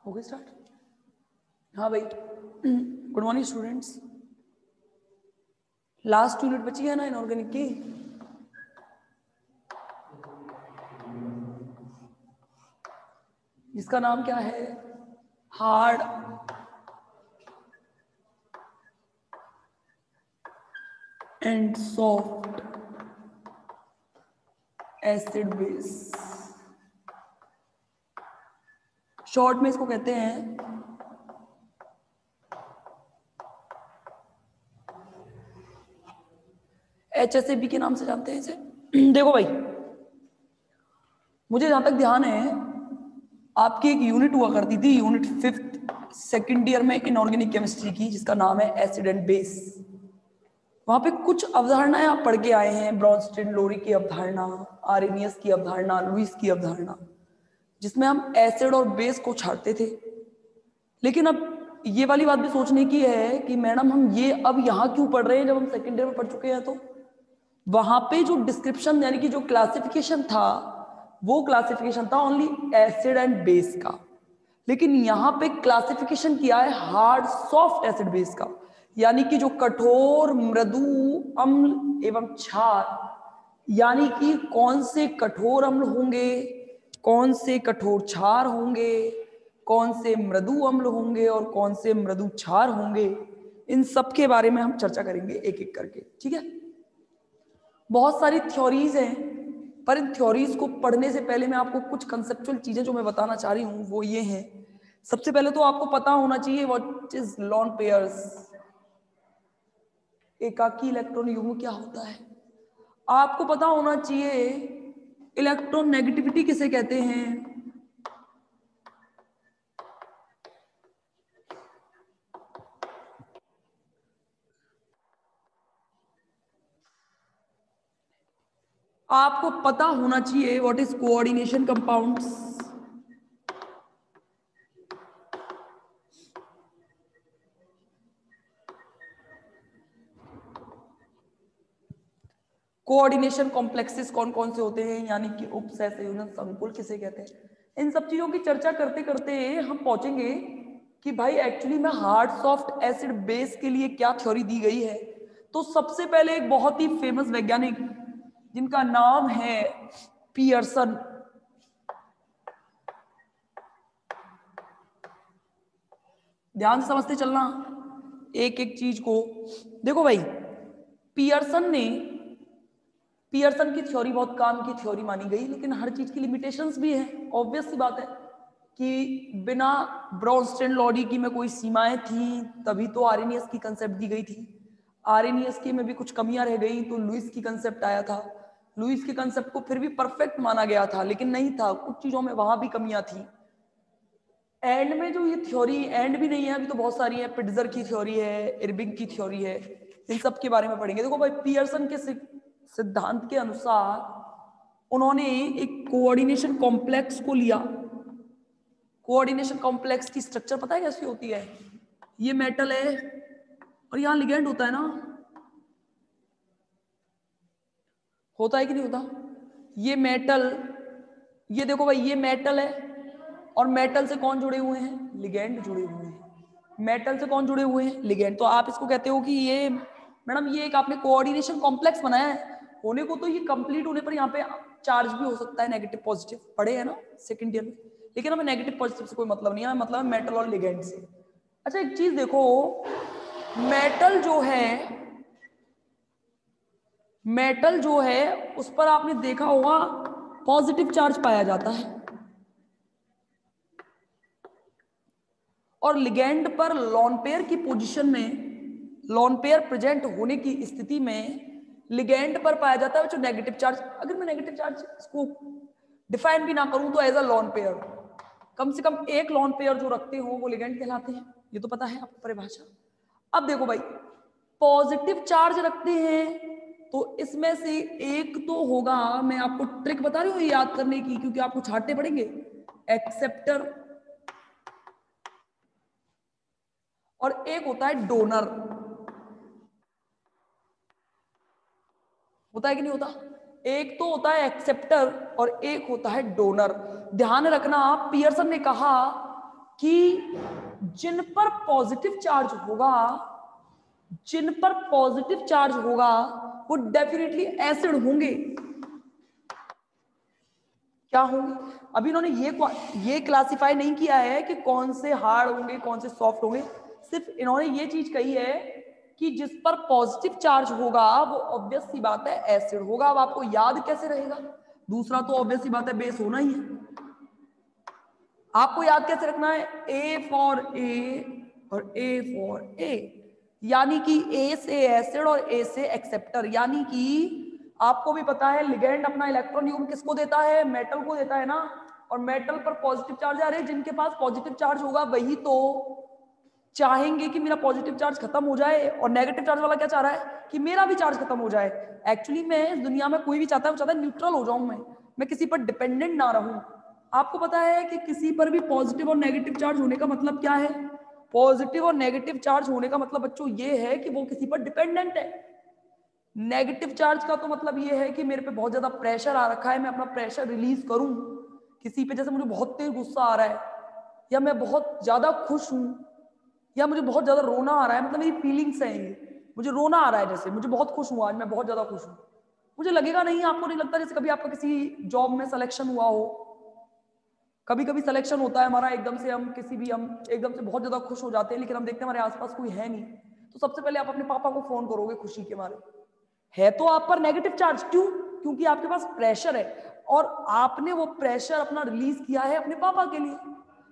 हो गई स्टार्ट? हाँ भाई, good morning students. Last unit बची है ना इनऑर्गेनिक की, जिसका नाम क्या है? Hard and soft acid base. Short में इसको कहते हैं HACCP के नाम से जानते हैं इसे। देखो भाई, मुझे जहां तक ध्यान है आपकी एक यूनिट हुआ करती थी, यूनिट 5th सेकेंड ईयर में इनऑर्गेनिक केमिस्ट्री की, जिसका नाम है एसिड एंड बेस। वहां पे कुछ अवधारणाएं आप पढ़ के आए हैं, ब्रॉन्स्टेड लोरी की अवधारणा, आर्रेनियस की अवधारणा, लुईस की अवधारणा, जिसमें हम एसिड और बेस को छांटते थे। लेकिन अब ये वाली बात भी सोचने की है कि मैडम हम ये अब यहाँ क्यों पढ़ रहे हैं जब हम सेकेंड ईयर में पढ़ चुके हैं। तो वहां पे जो डिस्क्रिप्शन यानी कि जो क्लासिफिकेशन था, वो क्लासिफिकेशन था ओनली एसिड एंड बेस का। लेकिन यहां पे क्लासिफिकेशन किया है हार्ड सॉफ्ट एसिड बेस का, यानी कि जो कठोर, मृदु, अम्ल एवं क्षार, यानी कि कौन से कठोर अम्ल होंगे, कौन से कठोर क्षार होंगे, कौन से मृदु अम्ल होंगे और कौन से मृदु क्षार होंगे, इन सब के बारे में हम चर्चा करेंगे एक एक करके। ठीक है? बहुत सारी थ्योरीज हैं, पर इन थ्योरीज को पढ़ने से पहले मैं आपको कुछ कंसेप्चुअल चीजें जो मैं बताना चाह रही हूं वो ये हैं। सबसे पहले तो आपको पता होना चाहिए व्हाट इज लोन पेयर्स। एकाकी इलेक्ट्रॉन युग्म क्या होता है। आपको पता होना चाहिए इलेक्ट्रॉन नेगेटिविटी किसे कहते हैं। आपको पता होना चाहिए what is coordination compounds. Coordination complexes कौन कौन से होते हैं, यानी कि उपसहसंयोजन संकुल किसे कहते हैं। इन सब चीजों की चर्चा करते करते हम पहुंचेंगे कि भाई एक्चुअली में हार्ड सॉफ्ट एसिड बेस के लिए क्या थ्योरी दी गई है। तो सबसे पहले एक बहुत ही फेमस वैज्ञानिक जिनका नाम है पियर्सन। ध्यान से समझते चलना एक एक चीज को। देखो भाई, पियर्सन की थ्योरी बहुत काम की थ्योरी मानी गई, लेकिन हर चीज की लिमिटेशंस भी है। ऑब्वियस सी बात है कि बिना ब्रॉन्स्टेड लॉरी की में कोई सीमाएं थी, तभी तो आर्रेनियस की कंसेप्ट दी गई थी। आर्रेनियस की में भी कुछ कमियां रह गई तो लुईस की कंसेप्ट आया था। लुईस के कंसेप्ट को फिर भी परफेक्ट माना गया था, लेकिन नहीं था, कुछ चीजों में वहां भी कमियां थी। एंड में जो ये थ्योरी एंड भी नहीं है, अभी तो बहुत सारी है। पिट्जर की थ्योरी है, इरविंग की थ्योरी है, इन सब के बारे में पढ़ेंगे। देखो भाई, पियर्सन के सिद्धांत के अनुसार उन्होंने एक कोऑर्डिनेशन कॉम्प्लेक्स को लिया। कोऑर्डिनेशन कॉम्प्लेक्स की स्ट्रक्चर पता है कैसी होती है? ये मेटल है और यहां लिगेंड होता है ना, होता है कि नहीं होता? ये मेटल, ये देखो भाई, ये मेटल है और मेटल से कौन जुड़े हुए हैं? लिगेंड जुड़े हुए हैं। मेटल से कौन जुड़े हुए हैं? लिगेंड। तो आप इसको कहते हो कि ये मैडम ये एक आपने कोऑर्डिनेशन कॉम्प्लेक्स बनाया है। होने को तो ये कंप्लीट होने पर यहाँ पे चार्ज भी हो सकता है, नेगेटिव पॉजिटिव, पढ़े है ना सेकंड ईयर में। लेकिन हमें नेगेटिव पॉजिटिव से कोई मतलब नहीं है, मतलब है मेटल और लिगेंड से। अच्छा एक चीज देखो, मेटल जो है, मेटल जो है उस पर आपने देखा होगा पॉजिटिव चार्ज पाया जाता है, और लिगेंड पर लोन पेयर की पोजीशन में, लोन पेयर प्रेजेंट होने की स्थिति में लिगेंड पर पाया जाता है जो नेगेटिव चार्ज। अगर मैं नेगेटिव चार्ज इसको डिफाइन भी ना करूं तो एज अ लोन पेयर, कम से कम एक लोन पेयर जो रखते हो वो लिगेंड कहलाते हैं। ये तो पता है आपको परिभाषा। अब देखो भाई, पॉजिटिव चार्ज रखते हैं तो इसमें से एक तो होगा, मैं आपको ट्रिक बता रही हूँ याद करने की, क्योंकि आपको छांटने पड़ेंगे, एक्सेप्टर, और एक होता है डोनर। होता है कि नहीं होता? एक तो होता है एक्सेप्टर और एक होता है डोनर। ध्यान रखना, पियर्सन ने कहा कि जिन पर पॉजिटिव चार्ज होगा, जिन पर पॉजिटिव चार्ज होगा वो डेफिनेटली एसिड होंगे। क्या होंगे? अभी इन्होंने ये क्लासिफाई नहीं किया है कि कौन से हार्ड होंगे कौन से सॉफ्ट होंगे, सिर्फ इन्होंने ये चीज कही है कि जिस पर पॉजिटिव चार्ज होगा वो ऑब्वियस सी बात है एसिड होगा। अब आपको याद कैसे रहेगा? दूसरा तो ऑब्वियस सी बात है बेस होना ही है। आपको याद कैसे रखना है? ए फॉर ए और ए फॉर ए, यानी कि ए से एसिड और ए से एक्सेप्टर। यानी कि आपको भी पता है लिगेंड अपना इलेक्ट्रॉन यून किसको देता है? मेटल को देता है ना। और मेटल पर पॉजिटिव चार्ज आ रहे, जिनके पास पॉजिटिव चार्ज होगा वही तो चाहेंगे कि मेरा पॉजिटिव चार्ज खत्म हो जाए, और नेगेटिव चार्ज वाला क्या चाह रहा है? कि मेरा भी चार्ज खत्म हो जाए। एक्चुअली में इस दुनिया में कोई भी चाहता है, वो चाहता है न्यूट्रल हो जाऊं, मैं किसी पर डिपेंडेंट ना रहूं। आपको पता है कि किसी पर भी पॉजिटिव और नेगेटिव चार्ज होने का मतलब क्या है? पॉजिटिव और नेगेटिव चार्ज होने का मतलब बच्चों ये है कि वो किसी पर डिपेंडेंट है। नेगेटिव चार्ज का तो मतलब ये है कि मेरे पे बहुत ज्यादा प्रेशर आ रखा है, मैं अपना प्रेशर रिलीज करूं किसी पे। जैसे मुझे बहुत तेज गुस्सा आ रहा है, या मैं बहुत ज्यादा खुश हूं, या मुझे बहुत ज्यादा रोना आ रहा है, मतलब मेरी फीलिंग्स हैं ये। मुझे रोना आ रहा है, जैसे मुझे बहुत खुश हुआ आज, मैं बहुत ज्यादा खुश हूं, मुझे लगेगा नहीं? आपको नहीं लगता जैसे कभी आपका किसी जॉब में सिलेक्शन हुआ हो? कभी कभी सिलेक्शन होता है हमारा, एकदम से हम एकदम से बहुत ज्यादा खुश हो जाते हैं, लेकिन हम देखते हैं हमारे आसपास कोई है नहीं, तो सबसे पहले आप अपने पापा को फोन करोगे खुशी के मारे। है तो आप पर नेगेटिव चार्ज, क्यों? क्योंकि आपके पास प्रेशर है, और आपने वो प्रेशर अपना रिलीज किया है अपने पापा के लिए।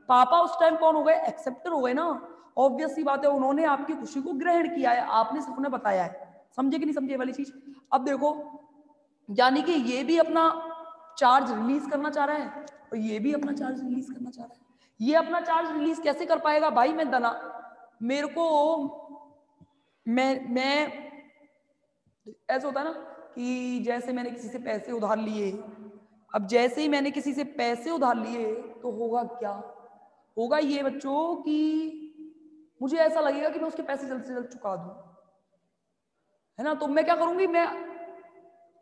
पापा उस टाइम कौन हो गए? एक्सेप्टर हो गए ना। ऑब्वियस सी बात है, उन्होंने आपकी खुशी को ग्रहण किया है, आपने सिर्फ उन्हें बताया है। समझे कि नहीं समझे वाली चीज? अब देखो, यानी कि ये भी अपना चार्ज रिलीज करना चाह रहा है और ये भी अपना चार्ज रिलीज करना चाह रहा है। ये अपना चार्ज रिलीज कैसे कर पाएगा भाई? मेरे को मैं ऐसा होता है ना कि जैसे मैंने किसी से पैसे उधार लिए, अब जैसे ही मैंने किसी से पैसे उधार लिए तो होगा क्या? होगा ये बच्चों कि मुझे ऐसा लगेगा कि मैं उसके पैसे जल्द से जल्द चुका दूं, है ना। तो मैं क्या करूंगी? मैं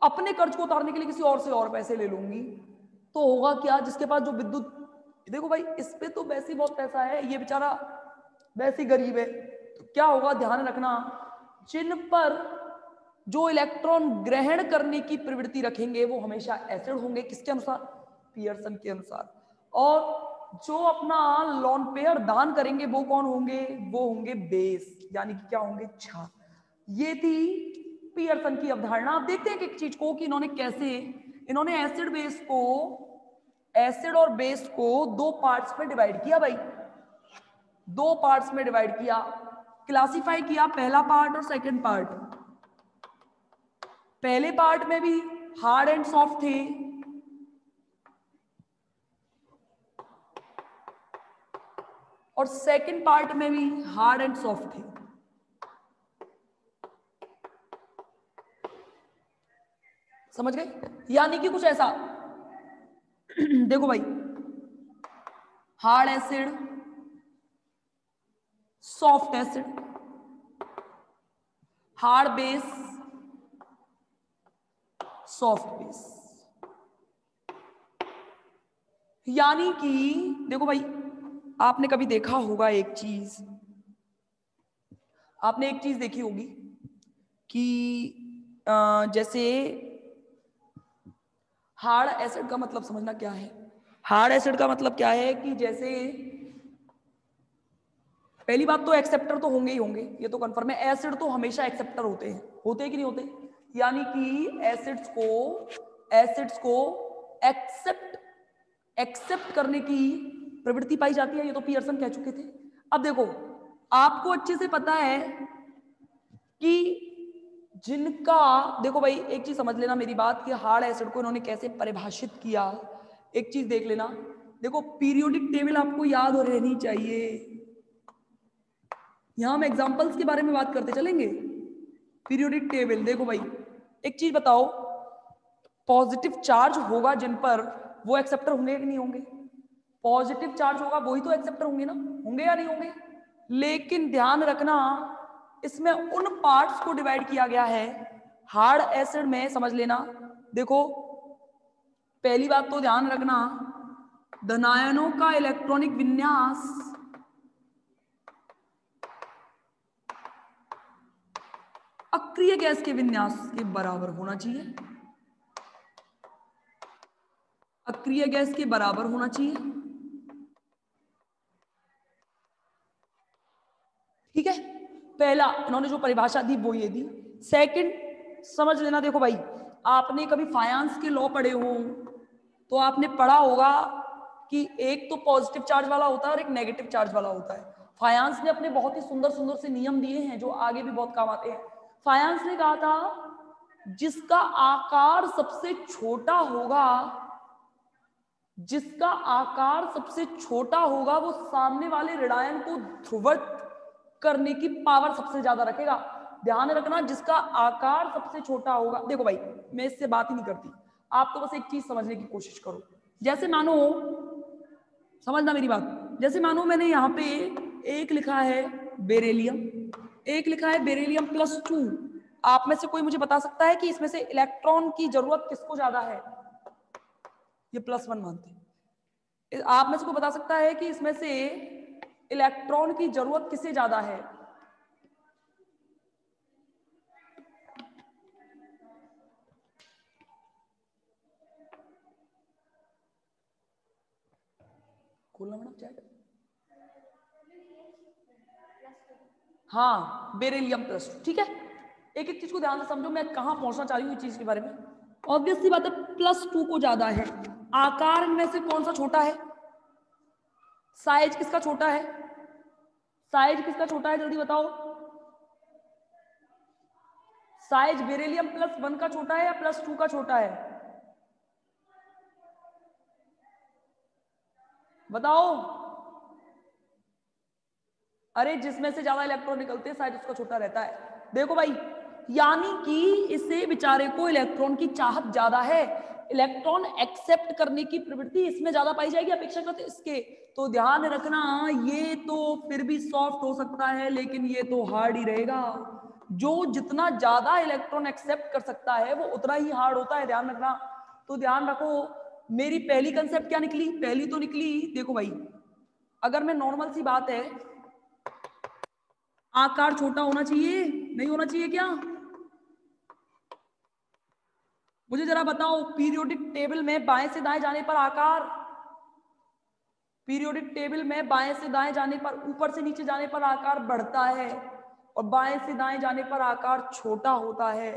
अपने कर्ज को उतारने के लिए किसी और से और पैसे ले लूंगी। तो होगा क्या? जिसके पास जो विद्युत, देखो भाई इस पे तो वैसे ही बहुत पैसा है, ये बेचारा वैसे ही गरीब है, तो क्या होगा? ध्यान रखना, जिन पर जो इलेक्ट्रॉन ग्रहण करने की प्रवृत्ति रखेंगे वो हमेशा एसिड होंगे। किसके अनुसार? पियर्सन के अनुसार। और जो अपना लोन पेयर दान करेंगे वो कौन होंगे? वो होंगे बेस, यानी कि क्या होंगे? क्षार। ये थी पियर्सन की अवधारणा। आप देखते हैं कि एक चीज को कि इन्होंने एसिड और बेस को दो पार्ट्स में डिवाइड किया भाई, दो पार्ट्स में डिवाइड किया, क्लासिफाई किया, पहला पार्ट और सेकंड पार्ट। पहले पार्ट में भी हार्ड एंड सॉफ्ट थे, और सेकंड पार्ट में भी हार्ड एंड सॉफ्ट थे। समझ गए? यानी कि कुछ ऐसा देखो भाई, hard acid, soft acid, hard base, soft base. यानी कि देखो भाई, आपने कभी देखा होगा एक चीज, आपने एक चीज देखी होगी कि जैसे हार्ड एसिड का मतलब समझना क्या है? हार्ड एसिड का मतलब क्या है कि जैसे पहली बात तो एक्सेप्टर तो होंगे ही होंगे, ये तो कंफर्म है। एसिड तो हमेशा एक्सेप्टर होते हैं, होते हैं कि नहीं होते? यानी कि एसिड्स को एक्सेप्ट करने की प्रवृत्ति पाई जाती है, ये तो पियर्सन कह चुके थे। अब देखो, आपको अच्छे से पता है कि जिनका, देखो भाई एक चीज समझ लेना मेरी बात, कि हार्ड एसिड को इन्होंने कैसे परिभाषित किया, एक चीज देख लेना। देखो पीरियोडिक टेबल आपको याद रहनी चाहिए, यहां हम एग्जांपल्स के बारे में बात करते चलेंगे। पीरियोडिक टेबल, देखो भाई एक चीज बताओ, पॉजिटिव चार्ज होगा जिन पर, वो एक्सेप्टर होंगे कि नहीं होंगे? पॉजिटिव चार्ज होगा वही तो एक्सेप्टर होंगे ना, होंगे या नहीं होंगे? लेकिन ध्यान रखना, इसमें उन पार्ट्स को डिवाइड किया गया है हार्ड एसिड में, समझ लेना। देखो पहली बात तो ध्यान रखना, धनायनों का इलेक्ट्रॉनिक विन्यास अक्रिय गैस के विन्यास के बराबर होना चाहिए, अक्रिय गैस के बराबर होना चाहिए। ठीक है, पहला इन्होंने जो परिभाषा दी वो ये दी। सेकंड समझ लेना, देखो भाई आपने कभी फाइनेंस के लॉ पढ़े हो तो आपने पढ़ा होगा कि एक तो पॉजिटिव चार्ज वाला होता है और एक नेगेटिव चार्ज वाला होता है। फाइनेंस ने अपने बहुत ही सुंदर सुंदर से नियम दिए हैं जो आगे भी बहुत काम आते हैं। फाइनेंस ने कहा था जिसका आकार सबसे छोटा होगा, जिसका आकार सबसे छोटा होगा वो सामने वाले ऋणायन को ध्रुवित करने की पावर सबसे ज्यादा रखेगा। ध्यान रखना, जिसका आकार सबसे छोटा होगा। देखो भाई मैं इससे बात ही नहीं करती, आप तो बस एक चीज समझने की कोशिश करो। जैसे मानो, समझना मेरी बात, जैसे मानो मैंने यहाँ पे एक लिखा है बेरिलियम, एक लिखा है बेरिलियम +2। आप में से कोई मुझे बता सकता है कि इसमें से इलेक्ट्रॉन की जरूरत किसको ज्यादा है? ये +1 मानते हैं। आप में से कोई बता सकता है कि इसमें से इलेक्ट्रॉन की जरूरत किसे ज्यादा है? खोलना मैडम चैट। हाँ बेरिलियम +2। ठीक है, एक एक चीज को ध्यान से समझो, मैं कहां पहुंचना चाह रही हूँ इस चीज के बारे में। ऑब्वियसली बात है +2 को ज्यादा है। आकार में से कौन सा छोटा है? साइज किसका छोटा है? साइज किसका छोटा है जल्दी बताओ। साइज बेरिलियम +1 का छोटा है या +2 का छोटा है? बताओ। अरे जिसमें से ज्यादा इलेक्ट्रॉन निकलते हैं साइज उसका छोटा रहता है। देखो भाई यानी कि इससे बेचारे को इलेक्ट्रॉन की चाहत ज्यादा है, इलेक्ट्रॉन एक्सेप्ट करने की प्रवृत्ति इसमें ज्यादा पाई जाएगी अपेक्षाकृत इसके। तो ध्यान रखना, ये तो फिर भी सॉफ्ट हो सकता है लेकिन ये तो हार्ड ही रहेगा। जो जितना ज्यादा इलेक्ट्रॉन एक्सेप्ट कर सकता है वो उतना ही हार्ड होता है, ध्यान रखना। तो ध्यान रखो, मेरी पहली कंसेप्ट क्या निकली? पहली तो निकली, देखो भाई अगर मैं नॉर्मल सी बात है, आकार छोटा होना चाहिए नहीं होना चाहिए क्या? मुझे जरा बताओ, पीरियोडिक टेबल में बाएं से दाएं जाने पर आकार, पीरियोडिक टेबल में बाएं से दाएं जाने पर, ऊपर से नीचे जाने पर आकार बढ़ता है और बाएं से दाएं जाने पर आकार छोटा होता है।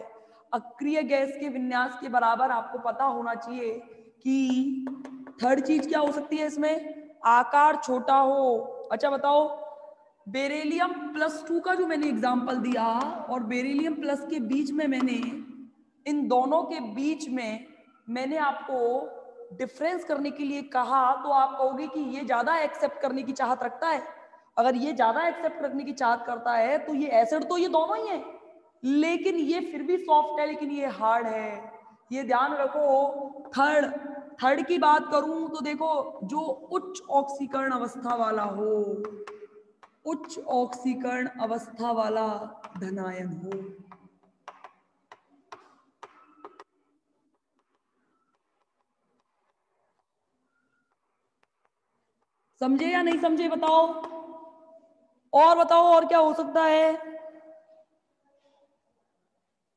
अक्रिय गैस के विन्यास के बराबर आपको पता होना चाहिए कि थर्ड चीज क्या हो सकती है इसमें? आकार छोटा हो। अच्छा बताओ, बेरिलियम +2 का जो मैंने एग्जांपल दिया और बेरिलियम प्लस के बीच में मैंने, इन दोनों के बीच में मैंने आपको डिफरेंस करने के लिए कहा, तो आप कहोगे कि ये ज्यादा एक्सेप्ट करने की चाहत रखता है। अगर ये ज्यादा एक्सेप्ट करने की चाहत करता है तो ये एसिड तो ये दोनों ही है, लेकिन ये फिर भी सॉफ्ट है लेकिन ये हार्ड है। ये ध्यान रखो। थर्ड, थर्ड की बात करूं तो देखो, जो उच्च ऑक्सीकरण अवस्था वाला हो, उच्च ऑक्सीकरण अवस्था वाला धनायन हो। समझे या नहीं समझे बताओ, और बताओ और क्या हो सकता है,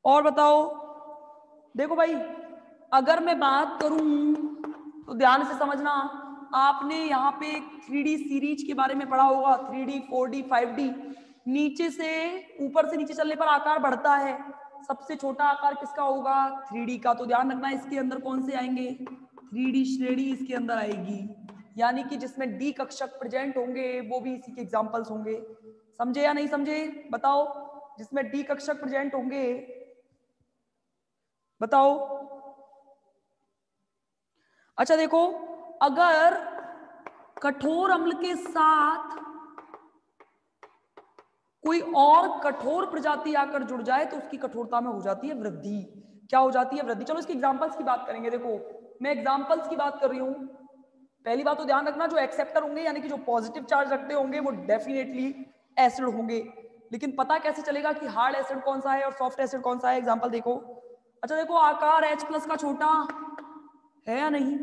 और बताओ। देखो भाई अगर मैं बात करूं तो ध्यान से समझना, आपने यहाँ पे 3D सीरीज के बारे में पढ़ा होगा, 3D 4D 5D। नीचे से ऊपर से नीचे चलने पर आकार बढ़ता है, सबसे छोटा आकार किसका होगा? 3D का। तो ध्यान रखना इसके अंदर कौन से आएंगे? 3D श्रेणी इसके अंदर आएगी, यानी कि जिसमें D कक्षक प्रेजेंट होंगे वो भी इसी के एग्जांपल्स होंगे। समझे या नहीं समझे बताओ? जिसमें D कक्षक प्रेजेंट होंगे, बताओ। अच्छा देखो, अगर कठोर अम्ल के साथ कोई और कठोर प्रजाति आकर जुड़ जाए तो उसकी कठोरता में हो जाती है वृद्धि। क्या हो जाती है? वृद्धि। चलो इसकी एग्जांपल्स की बात करेंगे। देखो मैं एग्जांपल्स की बात कर रही हूं। पहली बात तो ध्यान रखना, जो एक्सेप्टर होंगे यानी कि जो पॉजिटिव चार्ज रखते होंगे वो डेफिनेटली एसिड होंगे, लेकिन पता कैसे चलेगा कि हार्ड एसिड कौन सा है और सॉफ्ट एसिड कौन सा है? एग्जांपल देखो। अच्छा देखो, आकार H+ का छोटा है या नहीं?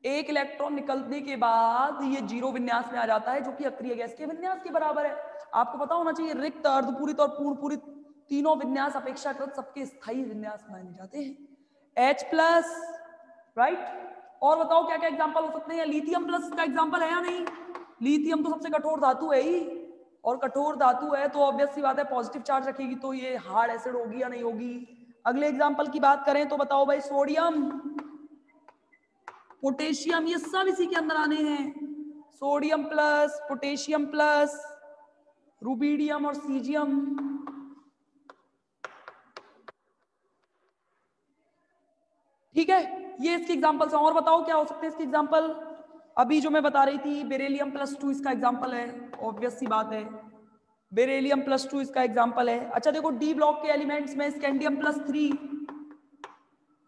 एक इलेक्ट्रॉन निकलने के बाद ये 0 विन्यास में आ जाता है जो कि अक्रिय गैस के विन्यास के बराबर है। आपको पता होना चाहिए रिक्त, अर्धपूरित और पूर्ण पूरित तीनों विन्यास अपेक्षाकृत सबके स्थायी विन्यास माने जाते हैं। H+, right. और बताओ क्या क्या एग्जांपल हो सकते हैं? लिथियम प्लस का एग्जांपल है या नहीं? लिथियम तो सबसे कठोर धातु है ही, और कठोर धातु है तो ऑब्वियस सी बात है पॉजिटिव चार्ज रखेगी, तो ये हार्ड एसिड होगी या नहीं होगी? अगले एग्जांपल की बात करें तो बताओ भाई, सोडियम, पोटेशियम, ये सब इसी के अंदर आने हैं। Sodium plus, potassium plus, rubidium और सीजियम। ठीक है, ये इसके एग्जांपल्स हैं। और बताओ क्या हो सकते हैं इसके एग्जांपल? अभी जो मैं बता रही थी बेरिलियम प्लस 2 इसका एग्जांपल है, ऑब्वियस सी बात है, बेरिलियम प्लस 2 इसका एग्जांपल है। अच्छा देखो, डी ब्लॉक के एलिमेंट्स में स्कैंडियम प्लस 3,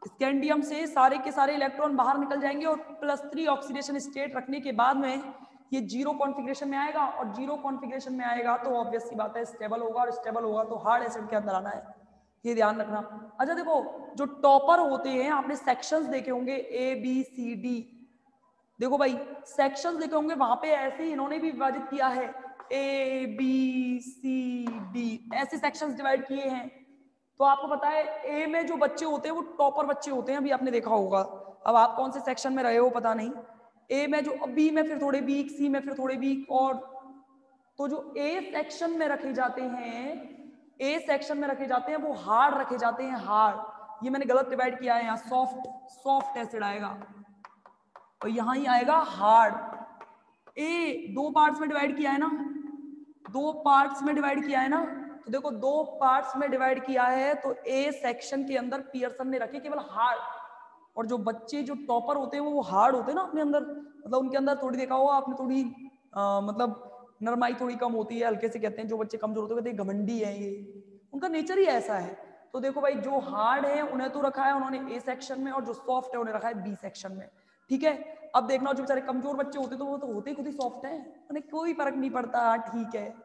स्कैंडियम से सारे के सारे इलेक्ट्रॉन बाहर निकल जाएंगे और +3 ऑक्सीडेशन स्टेट रखने के बाद में ये जीरो कॉन्फ़िगरेशन में आएगा, और जीरो कॉन्फ़िगरेशन में आएगा तो ऑब्वियस सी बात है स्टेबल होगा, और स्टेबल होगा तो हार्ड एसिड के अंदर आना है, ये ध्यान रखना। अच्छा देखो, जो टॉपर होते हैं आपने सेक्शंस देखे होंगे ABCD, देखो भाई सेक्शंस देखे होंगे, वहां पे ऐसे ही इन्होंने भी विभाजित किया है, ABCD ऐसे सेक्शंस डिवाइड किए हैं। तो आपको पता है ए में जो बच्चे होते हैं वो टॉपर बच्चे होते हैं, अभी आपने देखा होगा। अब आप कौन से सेक्शन में रहे हो पता नहीं, ए में जो, बी में फिर थोड़े वीक, सी में फिर थोड़े वीक, और तो जो ए सेक्शन में रखे जाते हैं, ए सेक्शन में रखे जाते हैं वो हार्ड रखे जाते हैं, हार्ड। ये मैंने गलत डिवाइड किया है, यहाँ सॉफ्ट एसिड आएगा और यहाँ ही आएगा हार्ड। ए दो पार्ट्स में डिवाइड किया है ना, दो पार्ट्स में डिवाइड किया है ना, तो देखो दो पार्ट्स में डिवाइड किया है तो ए सेक्शन के अंदर पियर्सन ने रखे केवल हार्ड, और जो बच्चे जो टॉपर होते हैं वो हार्ड होते हैं ना अपने अंदर, मतलब उनके अंदर थोड़ी देखा होगा आपने, थोड़ी मतलब नरमाई थोड़ी कम होती है, हल्के से कहते हैं। जो बच्चे कमजोर होते हैं घमंडी है, ये उनका नेचर ही ऐसा है। तो देखो भाई, जो हार्ड है उन्हें तो रखा है उन्होंने ए सेक्शन में, और जो सॉफ्ट है उन्हें रखा है बी सेक्शन में। ठीक है, अब देखना जो बेचारे कमजोर बच्चे होते तो वो तो होते ही खुद ही सॉफ्ट है, उन्हें कोई फर्क नहीं पड़ता, ठीक है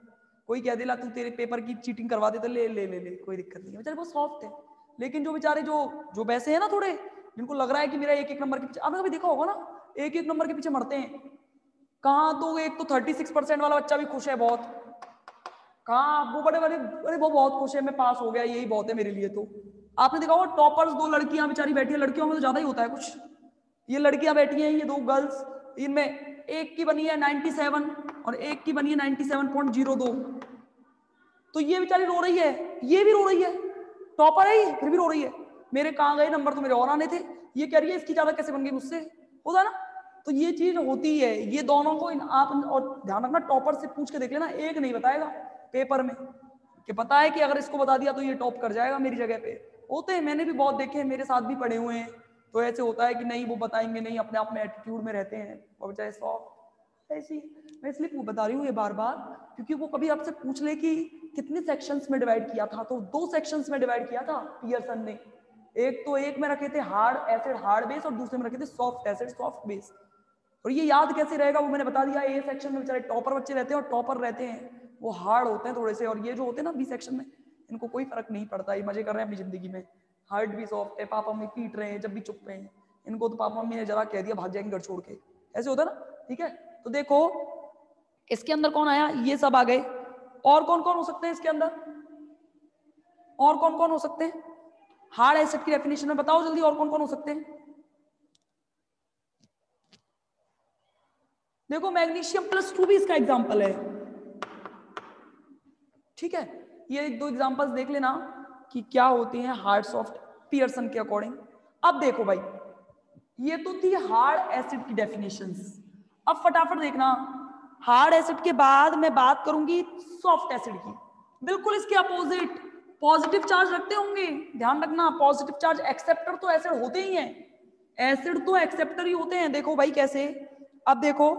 कोई कह देला तू तेरे पेपर की चीटिंग करवा दे तो ले ले ले ले, कोई दिक्कत नहीं है, बेचारे वो सॉफ्ट है। लेकिन जो बेचारे जो जो वैसे है ना थोड़े, जिनको लग रहा है कि मेरा एक एक नंबर के पीछे, आपने कभी देखा होगा ना एक एक नंबर के पीछे मरते हैं कहाँ, तो एक तो 36% वाला बच्चा भी खुश है बहुत, कहाँ वो बड़े बड़े, अरे वो बहुत खुश है मैं पास हो गया, यही बहुत है मेरे लिए। तो आपने देखा होगा टॉपर्स दो लड़कियां बेचारी बैठी है, लड़कियों में तो ज्यादा ही होता है कुछ, ये लड़कियां बैठी हैं, ये दो गर्ल्स, इनमें एक की बनी है 97 और एक की बनी है 97.02, तो ये बेचारी रो रही है, ये भी रो रही है, टॉपर है ये फिर भी रो रही है, मेरे कहाँ गए नंबर, तो मेरे और आने थे। ये कह रही है इसकी ज्यादा कैसे बन गई मुझसे, होता ना। तो ये चीज होती है, ये दोनों को आप, और ध्यान रखना टॉपर से पूछ के देख लेना, एक नहीं बताएगा पेपर में, कि पता है कि अगर इसको बता दिया तो ये टॉप कर जाएगा मेरी जगह पे। होते हैं, मैंने भी बहुत देखे हैं, मेरे साथ भी पढ़े हुए हैं। तो ऐसे होता है कि नहीं वो बताएंगे नहीं, अपने आप में एटीट्यूड में रहते हैं, और चाहे सॉफ्ट ऐसी। मैं इसलिए बता रही हूँ ये बार बार, क्योंकि वो कभी आपसे पूछ ले कि कितने सेक्शंस में डिवाइड किया था, तो 2 सेक्शंस में डिवाइड किया था पियर्सन ने। एक तो एक में रखे थे हार्ड एसिड हार्ड बेस, और दूसरे में रखे थे सॉफ्ट एसिड सॉफ्ट बेस। और ये याद कैसे रहेगा वो मैंने बता दिया, ए सेक्शन में बेचारे टॉपर बच्चे रहते हैं, और टॉपर रहते हैं वो हार्ड होते हैं थोड़े से, और ये जो होते हैं ना बी सेक्शन में, इनको कोई फर्क नहीं पड़ता, ये मजे कर रहे हैं अपनी जिंदगी में, हार्ट भी सॉफ्ट है, पापा मम्मी पीट रहे हैं जब भी चुप रहे हैं, इनको तो पापा मम्मी ने जरा कह दिया भाग जाएंगे घर छोड़ के, ऐसे होता है ना। ठीक है, तो देखो इसके अंदर कौन आया, ये सब आ गए। और कौन कौन हो सकते हैं इसके अंदर, और कौन कौन हो सकते हैं हार्ड एसिड की डेफिनेशन में, बताओ जल्दी और कौन कौन हो सकते हैं। देखो मैग्नीशियम +2 भी इसका एग्जाम्पल है। ठीक है, ये एक दो एग्जांपल्स देख लेना कि क्या होती हैं हार्ड सॉफ्ट पियर्सन के अकॉर्डिंग। अब देखो भाई, ये तो थी हार्ड एसिड की डेफिनेशंस। अब फटाफट देखना, हार्ड एसिड के बाद मैं बात करूंगी सॉफ्ट एसिड की, बिल्कुल इसके अपोजिट, पॉजिटिव चार्ज रखते होंगे, ध्यान रखना पॉजिटिव चार्ज, एक्सेप्टर तो एसिड होते ही हैं, एसिड तो एक्सेप्टर ही होते हैं। देखो भाई कैसे, अब देखो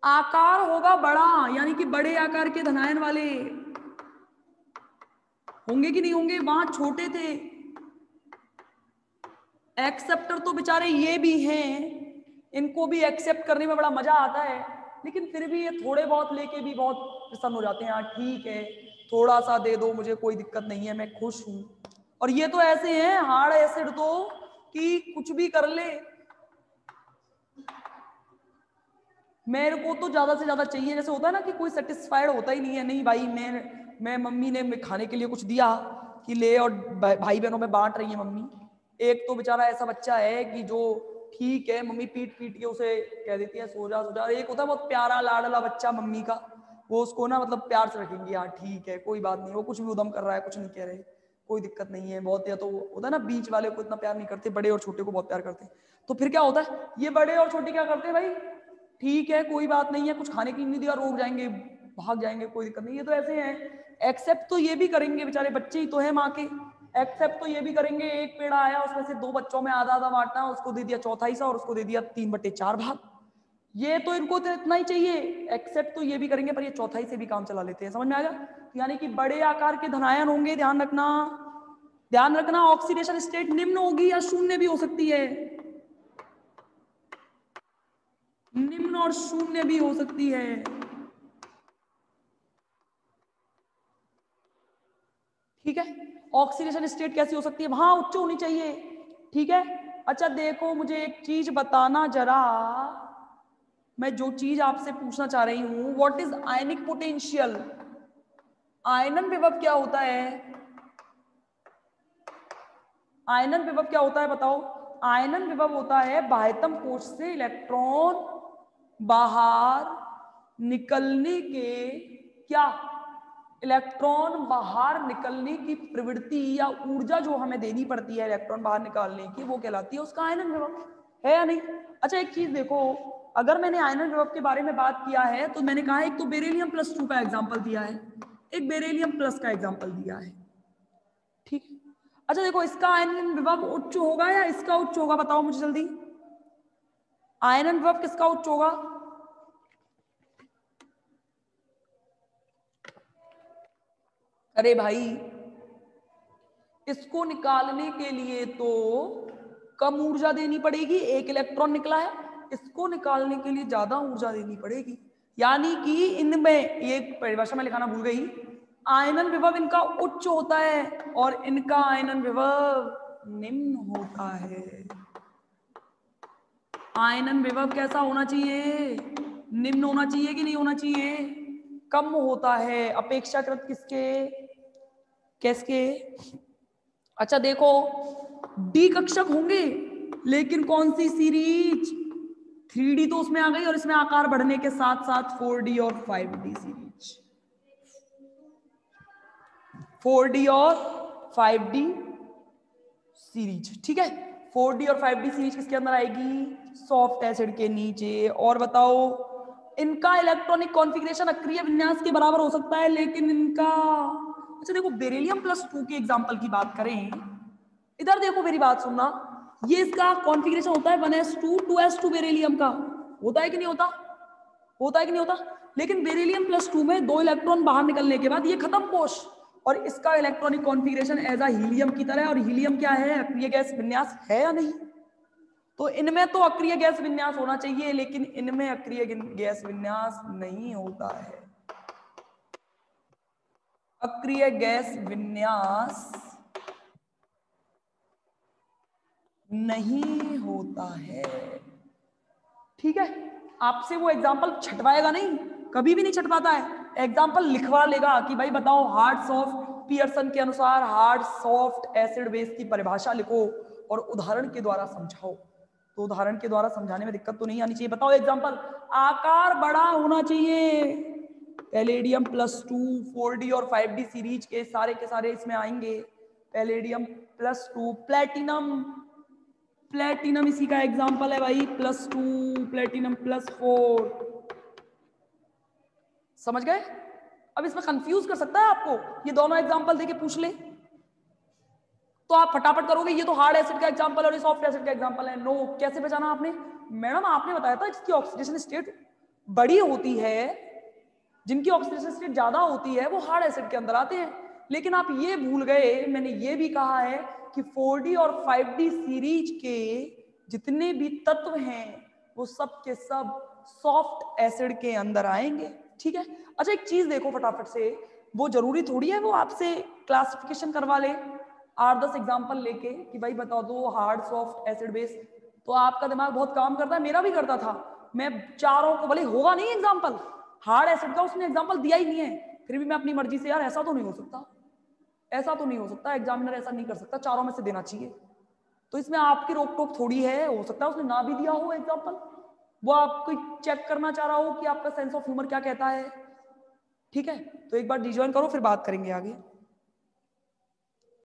आकार होगा बड़ा, यानी कि बड़े आकार के धनायन वाले होंगे कि नहीं होंगे, वहां छोटे थे। एक्सेप्टर तो बेचारे ये भी हैं, इनको भी एक्सेप्ट करने में बड़ा मजा आता है, लेकिन फिर भी ये थोड़े बहुत लेके भी बहुत प्रसन्न हो जाते हैं, हाँ ठीक है थोड़ा सा दे दो मुझे, कोई दिक्कत नहीं है, मैं खुश हूं। और ये तो ऐसे हैं हार्ड एसिड तो कि कुछ भी कर ले, मेरे को तो ज्यादा से ज्यादा चाहिए, जैसे होता है ना कि कोई सेटिस्फाइड होता ही नहीं है, नहीं भाई मैं मम्मी ने खाने के लिए कुछ दिया कि ले, और भाई बहनों में बांट रही है मम्मी। एक तो बेचारा ऐसा बच्चा है कि जो ठीक है मम्मी पीट पीट के उसे कह देती है सो जा सो जा। एक होता है बहुत प्यारा लाडला बच्चा मम्मी का, वो उसको ना मतलब प्यार से रखेंगे, हाँ ठीक है कोई बात नहीं, वो कुछ भी उदम कर रहा है कुछ नहीं कह रहे, कोई दिक्कत नहीं है बहुत। या तो होता है ना बीच वाले को इतना प्यार नहीं करते, बड़े और छोटे को बहुत प्यार करते हैं। तो फिर क्या होता है, ये बड़े और छोटे क्या करते हैं, भाई ठीक है कोई बात नहीं है, कुछ खाने की नहीं दिया रोक जाएंगे भाग जाएंगे कोई दिक्कत नहीं, ये तो ऐसे हैं। एक्सेप्ट तो ये भी करेंगे, बेचारे बच्चे ही तो है माँ के, एक्सेप्ट तो ये भी करेंगे, एक पेड़ा आया उसमें से 2 बच्चों में आधा आधा बांटना, उसको दे दिया चौथा हिस्सा और उसको दे दिया 3/4 भाग। ये तो इनको तो इतना ही चाहिए, एक्सेप्ट तो ये भी करेंगे, पर ये चौथाई से भी काम चला लेते हैं। समझ में आ गया? यानी कि बड़े आकार के धनायन होंगे, ध्यान रखना, ध्यान रखना। ऑक्सीडेशन स्टेट निम्न होगी या शून्य भी हो सकती है, निम्न और शून्य भी हो सकती है। ठीक है, ऑक्सीडेशन स्टेट कैसी हो सकती है, वहां उच्च होनी चाहिए। ठीक है, अच्छा देखो मुझे एक चीज बताना जरा, मैं जो चीज आपसे पूछना चाह रही हूं, व्हाट इज आयनिक पोटेंशियल? आयनन विभव क्या होता है? आयनन विभव क्या होता है बताओ? आयनन विभव होता है बाह्यतम कोश से इलेक्ट्रॉन बाहर निकलने के, क्या, इलेक्ट्रॉन बाहर निकलने की प्रवृत्ति या ऊर्जा जो हमें देनी पड़ती है इलेक्ट्रॉन बाहर निकालने की, वो कहलाती है उसका आयनन विभव, है या नहीं? अच्छा एक चीज देखो, अगर मैंने आयनन विभव के बारे में बात किया है तो मैंने कहा एक तो बेरिलियम +2 का एग्जाम्पल दिया है, एक बेरिलियम प्लस का एग्जाम्पल दिया है। ठीक है, अच्छा देखो इसका आयनन विभव उच्च होगा या इसका उच्च होगा, बताओ मुझे जल्दी। आयनन विभव किसका उच्च होगा? अरे भाई इसको निकालने के लिए तो कम ऊर्जा देनी पड़ेगी, एक इलेक्ट्रॉन निकला है, इसको निकालने के लिए ज्यादा ऊर्जा देनी पड़ेगी। यानी कि इनमें, ये परिभाषा में लिखाना भूल गई, आयनन विभव इनका उच्च होता है और इनका आयनन विभव निम्न होता है। आयनन विभव कैसा होना चाहिए? निम्न होना चाहिए कि नहीं होना चाहिए? कम होता है अपेक्षाकृत किसके, किसके? अच्छा देखो डी कक्षक होंगे, लेकिन कौन सी सीरीज? 3D तो उसमें आ गई और इसमें आकार बढ़ने के साथ साथ 4D और 5D सीरीज, 4D और 5D सीरीज। ठीक है, 4D और 5D सीरीज किसके अंदर आएगी? सॉफ्ट एसिड के नीचे। और बताओ इनका इलेक्ट्रॉनिक कॉन्फ़िगरेशन अक्रिय विन्यास के बराबर हो सकता है, लेकिन इनका, अच्छा देखो बेरिलियम +2 के एग्जांपल की बात करें, इधर देखो मेरी बात सुनना, ये इसका कॉन्फ़िगरेशन होता है 1s2 2s2 बेरिलियम का, होता है कि नहीं होता? होता है कि नहीं होता? लेकिन बेरिलियम +2 में 2 इलेक्ट्रॉन बाहर निकलने के बाद ये खत्म कोश, और इसका electronic configuration as a helium की तरह, और हीलियम क्या है, अक्रिय गैस विन्यास है या नहीं? तो इनमें तो अक्रिय गैस विन्यास होना चाहिए, लेकिन इनमें अक्रिय गैस विन्यास नहीं होता है, अक्रिय गैस विन्यास नहीं होता है। ठीक है, आपसे वो एग्जाम्पल छटवाएगा नहीं, कभी भी नहीं छटवाता है, एग्जाम्पल लिखवा लेगा कि भाई बताओ हार्ड सॉफ्ट, पियर्सन के अनुसार हार्ड सॉफ्ट एसिड बेस की परिभाषा लिखो और उदाहरण के द्वारा समझाओ। तो उदाहरण के द्वारा समझाने में दिक्कत तो नहीं आनी चाहिए। बताओ एग्जाम्पल, आकार बड़ा होना चाहिए, पैलेडियम +2 4D और 5D सीरीज के सारे इसमें आएंगे। पैलेडियम +2, प्लेटिनम, प्लेटिनम इसी का एग्जाम्पल है भाई, +2, प्लेटिनम +4, समझ गए? अब इसमें कंफ्यूज कर सकता है आपको, ये दोनों एग्जाम्पल देके पूछ ले तो आप फटाफट करोगे ये तो हार्ड एसिड का एग्जाम्पल है और ये सॉफ्ट एसिड का एग्जाम्पल है। नो, कैसे पहचाना आपने? मैडम आपने बताया था जिसकी ऑक्सीडेशन स्टेट बड़ी होती है, जिनकी ऑक्सीडेशन स्टेट ज्यादा होती है वो हार्ड एसिड के अंदर आते हैं, लेकिन आप ये भूल गए, मैंने ये भी कहा है कि 4D और 5D सीरीज के जितने भी तत्व हैं वो सब के सब सॉफ्ट एसिड के अंदर आएंगे। ठीक है, अच्छा एक चीज देखो फटाफट से, वो जरूरी थोड़ी है वो आपसे क्लासिफिकेशन करवा ले 8-10 एग्जाम्पल लेके कि भाई बता दो हार्ड सॉफ्ट एसिड बेस, तो आपका दिमाग बहुत काम करता है, मेरा भी करता था। मैं चारों को, भले होगा नहीं एग्जाम्पल, हार्ड एसिड का उसने एग्जाम्पल दिया ही नहीं है, फिर भी मैं अपनी मर्जी से, यार ऐसा तो नहीं हो सकता, ऐसा तो नहीं हो सकता, एग्जामिनर ऐसा नहीं कर सकता, चारों में से देना चाहिए। तो इसमें आपकी रोक टोक थोड़ी है, हो सकता है उसने ना भी दिया हो एग्जाम्पल, वो आपको चेक करना चाह रहा हो कि आपका सेंस ऑफ ह्यूमर क्या कहता है। ठीक है, तो एक बार रिजॉइन करो, फिर बात करेंगे आगे।